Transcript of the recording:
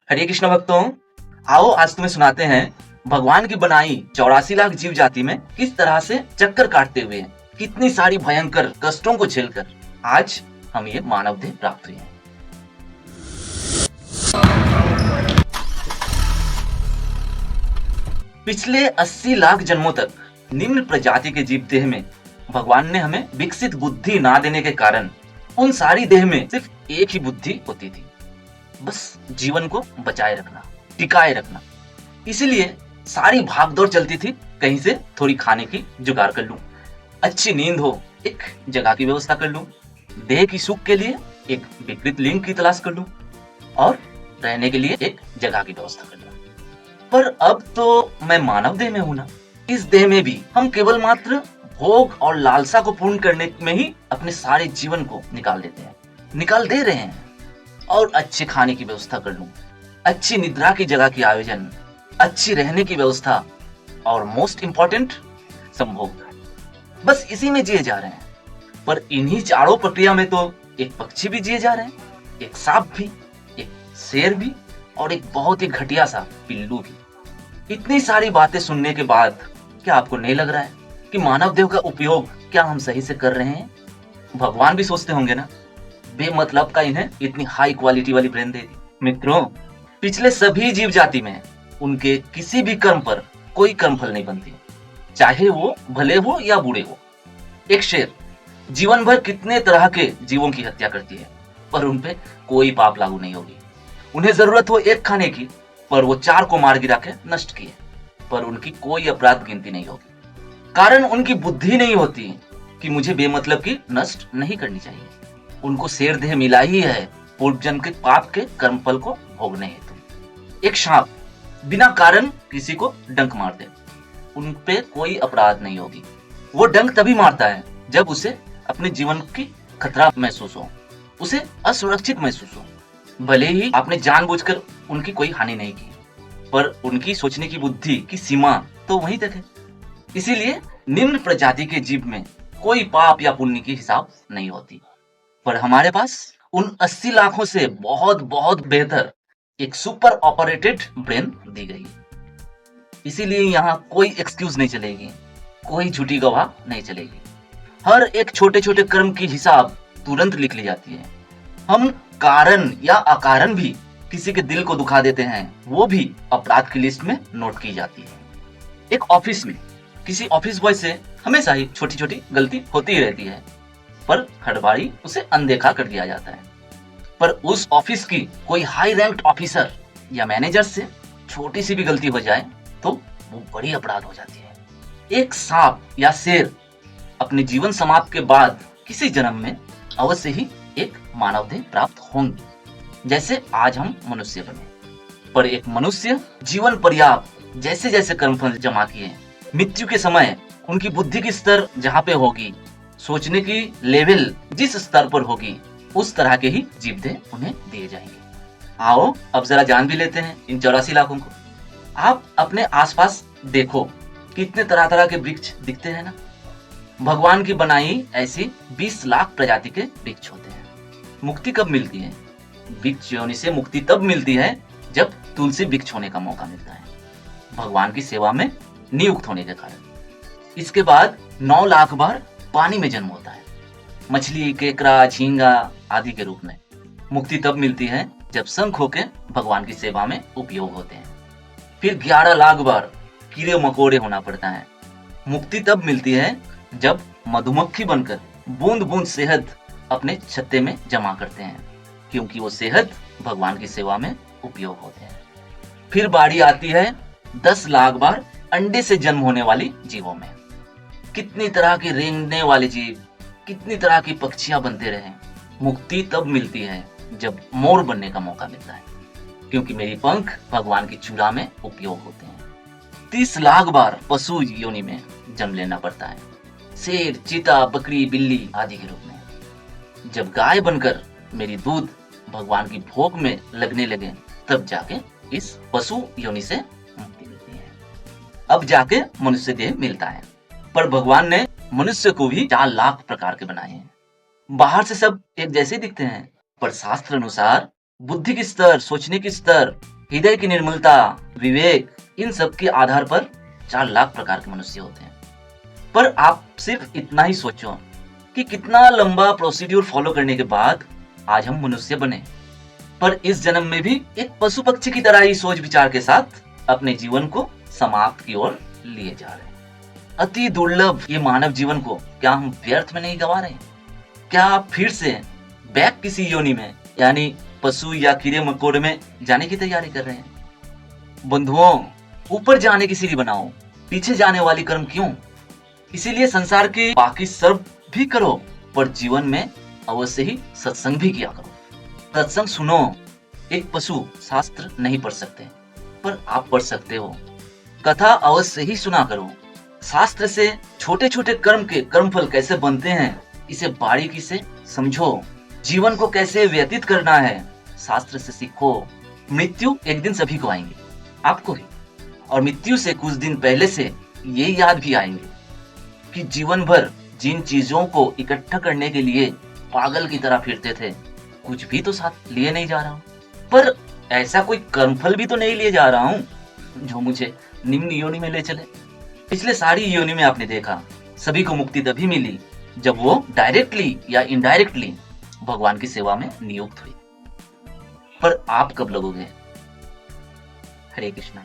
हरे कृष्ण भक्तों, आओ आज तुम्हें सुनाते हैं भगवान की बनाई 84 लाख जीव जाति में किस तरह से चक्कर काटते हुए कितनी सारी भयंकर कष्टों को झेलकर आज हम ये मानव देह प्राप्त हुए हैं। पिछले 80 लाख जन्मों तक निम्न प्रजाति के जीव देह में भगवान ने हमें विकसित बुद्धि ना देने के कारण उन सारी देह में सिर्फ एक ही बुद्धि होती थी, बस जीवन को बचाए रखना, टिकाए रखना। इसीलिए सारी भागदौड़ चलती थी, कहीं से थोड़ी खाने की जुगाड़ कर लूं, अच्छी नींद हो एक जगह की व्यवस्था कर लूं, देह की सुख के लिए एक विकृत लिंग की तलाश कर लूं और रहने के लिए एक जगह की व्यवस्था कर लूं। पर अब तो मैं मानव देह में हूं ना, इस देह में भी हम केवल मात्र भोग और लालसा को पूर्ण करने में ही अपने सारे जीवन को निकाल दे रहे हैं। और अच्छे खाने की व्यवस्था कर लूं, अच्छी निद्रा की जगह की आयोजन, अच्छी रहने की व्यवस्था और मोस्ट इंपॉर्टेंट संभोग, बस इसी में जिए जा रहे हैं। पर इन्हीं चारों प्रक्रिया में तो एक पक्षी भी जिए जा रहे हैं, एक सांप भी, एक शेर भी और एक बहुत ही घटिया सा पिल्लू भी। इतनी सारी बातें सुनने के बाद क्या आपको नहीं लग रहा है कि मानव देह का उपयोग क्या हम सही से कर रहे हैं? भगवान भी सोचते होंगे ना, बेमतलब का इन्हें इतनी हाई क्वालिटी वाली ब्रेन दे दी। मित्रों, पिछले सभी जीव जाति में उनके किसी भी कर्म पर कोई कर्मफल नहीं बनती, चाहे वो भले हो या बुरे हो। एक शेर जीवन भर कितने तरह के जीवों की हत्या करती है, पर उनपे कोई पाप लागू नहीं होगी। उन्हें जरूरत हो एक खाने की, पर वो 4 को मार गिरा के नष्ट किए, पर उनकी कोई अपराध गिनती नहीं होगी। कारण उनकी बुद्धि नहीं होती कि मुझे बेमतलब की नष्ट नहीं करनी चाहिए। उनको शेर देह मिला ही है पूर्व जन्म के पाप के कर्मफल को भोगने हेतु। एक सांप बिना कारण किसी को डंक मार दे, उन पे कोई अपराध नहीं होगी। वो डंक तभी मारता है जब उसे अपने जीवन की खतरा महसूस हो, उसे असुरक्षित महसूस हो। भले ही आपने जानबूझकर उनकी कोई हानि नहीं की, पर उनकी सोचने की बुद्धि की सीमा तो वहीं तक है। इसीलिए निम्न प्रजाति के जीव में कोई पाप या पुण्य की हिसाब नहीं होती। पर हमारे पास उन 80 लाखों से बहुत बहुत बेहतर एक सुपर ऑपरेटेड ब्रेन दी गई। इसीलिए यहाँ कोई एक्सक्यूज नहीं चलेगी, कोई झूठी गवाह नहीं चलेगी। हर एक छोटे छोटे कर्म की हिसाब तुरंत लिख ली जाती है। हम कारण या अकारण भी किसी के दिल को दुखा देते हैं, वो भी अपराध की लिस्ट में नोट की जाती है। एक ऑफिस में किसी ऑफिस बॉय से हमेशा ही छोटी छोटी गलती होती ही रहती है, पर हर बारी उसे अनदेखा कर दिया जाता है। पर उस ऑफिस की कोई हाई रैंक्ड ऑफिसर या मैनेजर से छोटी सी भी गलती हो जाए तो वो बड़ी अपराध हो जाती है। एक सांप या शेर अपने जीवन समाप्त के बाद किसी जन्म में अवश्य ही एक मानव देह प्राप्त होंगे, जैसे आज हम मनुष्य बने। पर एक मनुष्य जीवन पर्याप्त जैसे जैसे कर्मफल जमा किए, मृत्यु के समय उनकी बुद्धि की स्तर जहाँ पे होगी, सोचने की लेवल जिस स्तर पर होगी, उस तरह के ही जीव देह उन्हें दिए जाएंगे। आओ अब जरा जान भी लेते हैं इन 84 लाखों को। आप अपने आसपास देखो, कितने तरह तरह के वृक्ष दिखते हैं ना। भगवान की बनाई ऐसी 20 लाख प्रजाति के वृक्ष होते हैं। मुक्ति कब मिलती है? वृक्ष योनि से मुक्ति तब मिलती है जब तुलसी वृक्ष होने का मौका मिलता है, भगवान की सेवा में नियुक्त होने के कारण। इसके बाद 9 लाख बार पानी में जन्म होता है, मछली, केकड़ा, झींगा आदि के रूप में। मुक्ति तब मिलती है जब शंख होके भगवान की सेवा में उपयोग होते हैं। फिर 11 लाख बार कीड़े मकोड़े होना पड़ता है। मुक्ति तब मिलती है जब मधुमक्खी बनकर बूंद बूंद शहद अपने छत्ते में जमा करते हैं, क्योंकि वो शहद भगवान की सेवा में उपयोग होते हैं। फिर बारी आती है 10 लाख बार अंडे से जन्म होने वाली जीवों में। कितनी तरह के रेंगने वाले जीव, कितनी तरह की पक्षियां बनते रहे। मुक्ति तब मिलती है जब मोर बनने का मौका मिलता है, क्योंकि मेरी पंख भगवान की चूड़ा में उपयोग होते हैं। 30 लाख बार पशु योनि में जन्म लेना पड़ता है, शेर, चीता, बकरी, बिल्ली आदि के रूप में। जब गाय बनकर मेरी दूध भगवान की भोग में लगने लगे, तब जाके इस पशु योनि से मुक्ति मिलती है। अब जाके मनुष्य देह मिलता है। पर भगवान ने मनुष्य को भी 4 लाख प्रकार के बनाए हैं। बाहर से सब एक जैसे दिखते हैं, पर शास्त्र अनुसार बुद्धि की स्तर, सोचने की स्तर हृदय की निर्मलता, विवेक, इन सब के आधार पर 4 लाख प्रकार के मनुष्य होते हैं। पर आप सिर्फ इतना ही सोचो कि कितना लंबा प्रोसीड्यूर फॉलो करने के बाद आज हम मनुष्य बने। पर इस जन्म में भी एक पशु पक्षी की तरह ही सोच विचार के साथ अपने जीवन को समाप्त की ओर लिए जा रहे हैं। अति दुर्लभ ये मानव जीवन को क्या हम व्यर्थ में नहीं गवा रहे हैं? क्या आप फिर से बैक किसी योनि में, यानी पशु या कीड़े मकोड़े में जाने की तैयारी कर रहे हैं? बंधुओं, ऊपर जाने की सीढ़ी बनाओ, पीछे जाने वाली कर्म क्यों? इसीलिए संसार के बाकी सब भी करो, पर जीवन में अवश्य ही सत्संग भी किया करो। सत्संग सुनो। एक पशु शास्त्र नहीं पढ़ सकते, पर आप पढ़ सकते हो। कथा अवश्य ही सुना करो। शास्त्र से छोटे छोटे कर्म के कर्मफल कैसे बनते हैं, इसे बारीकी से समझो। जीवन को कैसे व्यतीत करना है, शास्त्र से सीखो। मृत्यु एक दिन सभी को आएंगे, आपको ही। और मृत्यु से कुछ दिन पहले से ये याद भी आएंगे कि जीवन भर जिन चीजों को इकट्ठा करने के लिए पागल की तरह फिरते थे, कुछ भी तो साथ लिए नहीं जा रहा हूँ। पर ऐसा कोई कर्मफल भी तो नहीं लिए जा रहा हूँ जो मुझे निम्न योनि में ले चले। पिछले सारी योनि में आपने देखा, सभी को मुक्ति तभी मिली जब वो डायरेक्टली या इनडायरेक्टली भगवान की सेवा में नियुक्त हुई। पर आप कब लगोगे? हरे कृष्णा।